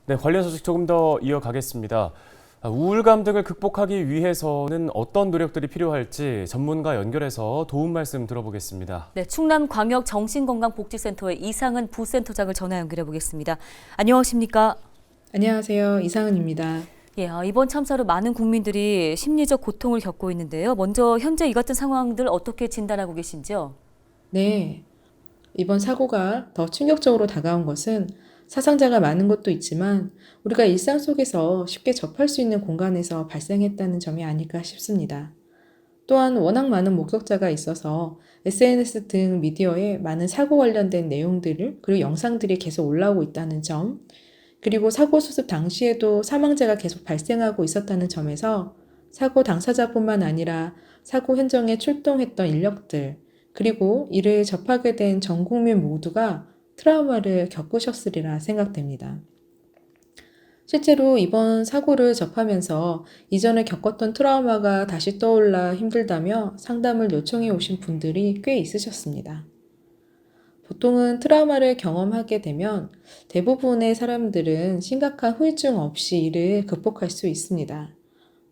네, 관련 소식 조금 더 이어가겠습니다. 우울감 등을 극복하기 위해서는 어떤 노력들이 필요할지 전문가 연결해서 도움 말씀 들어보겠습니다. 네, 충남광역정신건강복지센터의 이상은 부센터장을 전화 연결해 보겠습니다. 안녕하십니까? 안녕하세요. 이상은입니다. 예, 이번 참사로 많은 국민들이 심리적 고통을 겪고 있는데요. 먼저 현재 이 같은 상황들 어떻게 진단하고 계신지요? 네. 이번 사고가 더 충격적으로 다가온 것은 사상자가 많은 것도 있지만 우리가 일상 속에서 쉽게 접할 수 있는 공간에서 발생했다는 점이 아닐까 싶습니다. 또한 워낙 많은 목격자가 있어서 SNS 등 미디어에 많은 사고 관련된 내용들을 그리고 영상들이 계속 올라오고 있다는 점, 그리고 사고 수습 당시에도 사망자가 계속 발생하고 있었다는 점에서 사고 당사자뿐만 아니라 사고 현장에 출동했던 인력들, 그리고 이를 접하게 된 전 국민 모두가 트라우마를 겪으셨으리라 생각됩니다. 실제로 이번 사고를 접하면서 이전에 겪었던 트라우마가 다시 떠올라 힘들다며 상담을 요청해 오신 분들이 꽤 있으셨습니다. 보통은 트라우마를 경험하게 되면 대부분의 사람들은 심각한 후유증 없이 이를 극복할 수 있습니다.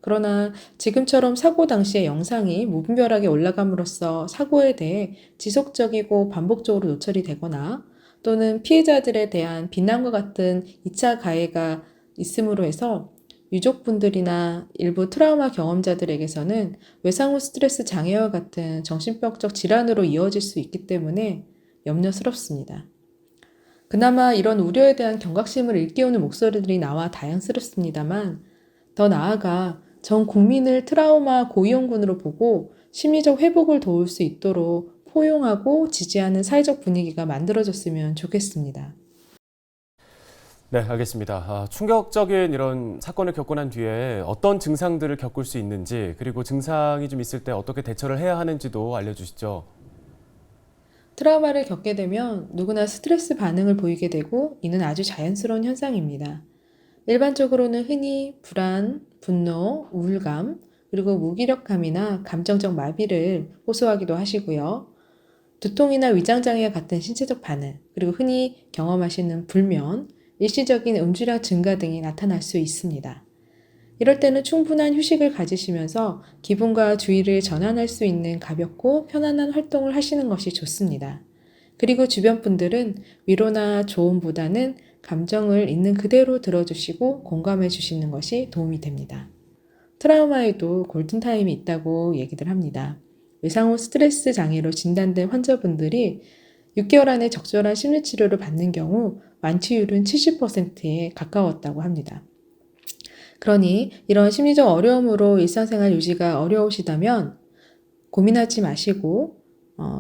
그러나 지금처럼 사고 당시의 영상이 무분별하게 올라감으로써 사고에 대해 지속적이고 반복적으로 노출이 되거나 또는 피해자들에 대한 비난과 같은 2차 가해가 있음으로 해서 유족분들이나 일부 트라우마 경험자들에게서는 외상 후 스트레스 장애와 같은 정신병적 질환으로 이어질 수 있기 때문에 염려스럽습니다. 그나마 이런 우려에 대한 경각심을 일깨우는 목소리들이 나와 다행스럽습니다만 더 나아가 전 국민을 트라우마 고위험군으로 보고 심리적 회복을 도울 수 있도록 포용하고 지지하는 사회적 분위기가 만들어졌으면 좋겠습니다. 네, 알겠습니다. 충격적인 이런 사건을 겪고 난 뒤에 어떤 증상들을 겪을 수 있는지, 그리고 증상이 좀 있을 때 어떻게 대처를 해야 하는지도 알려주시죠. 트라우마를 겪게 되면 누구나 스트레스 반응을 보이게 되고 이는 아주 자연스러운 현상입니다. 일반적으로는 흔히 불안, 분노, 우울감, 그리고 무기력감이나 감정적 마비를 호소하기도 하시고요. 두통이나 위장장애와 같은 신체적 반응, 그리고 흔히 경험하시는 불면, 일시적인 음주량 증가 등이 나타날 수 있습니다. 이럴 때는 충분한 휴식을 가지시면서 기분과 주의를 전환할 수 있는 가볍고 편안한 활동을 하시는 것이 좋습니다. 그리고 주변 분들은 위로나 조언보다는 감정을 있는 그대로 들어주시고 공감해 주시는 것이 도움이 됩니다. 트라우마에도 골든타임이 있다고 얘기들 합니다. 외상 후 스트레스 장애로 진단된 환자분들이 6개월 안에 적절한 심리치료를 받는 경우 완치율은 70%에 가까웠다고 합니다. 그러니 이런 심리적 어려움으로 일상생활 유지가 어려우시다면 고민하지 마시고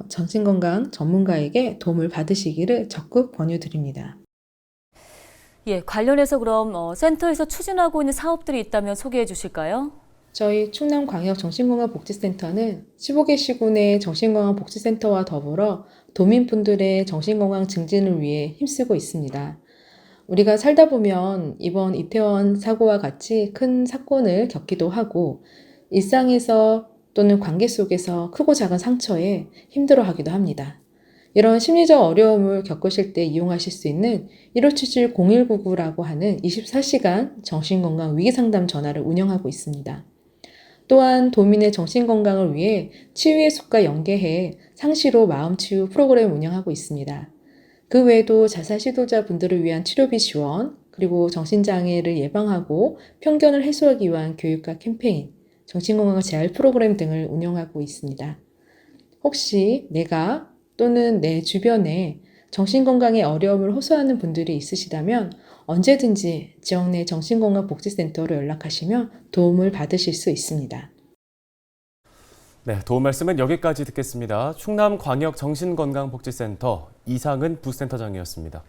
정신건강 전문가에게 도움을 받으시기를 적극 권유드립니다. 예, 관련해서 그럼 센터에서 추진하고 있는 사업들이 있다면 소개해 주실까요? 저희 충남광역정신건강복지센터는 15개 시군의 정신건강복지센터와 더불어 도민분들의 정신건강 증진을 위해 힘쓰고 있습니다. 우리가 살다 보면 이번 이태원 사고와 같이 큰 사건을 겪기도 하고 일상에서 또는 관계 속에서 크고 작은 상처에 힘들어하기도 합니다. 이런 심리적 어려움을 겪으실 때 이용하실 수 있는 1577-0199라고 하는 24시간 정신건강 위기상담 전화를 운영하고 있습니다. 또한 도민의 정신건강을 위해 치유의 숲과 연계해 상시로 마음치유 프로그램을 운영하고 있습니다. 그 외에도 자살 시도자분들을 위한 치료비 지원, 그리고 정신장애를 예방하고 편견을 해소하기 위한 교육과 캠페인, 정신건강 재활 프로그램 등을 운영하고 있습니다. 혹시 내가 또는 내 주변에 정신건강에 어려움을 호소하는 분들이 있으시다면 언제든지 지역 내 정신건강복지센터로 연락하시면 도움을 받으실 수 있습니다. 네, 도움 말씀은 여기까지 듣겠습니다. 충남광역정신건강복지센터 이상은 부센터장이었습니다.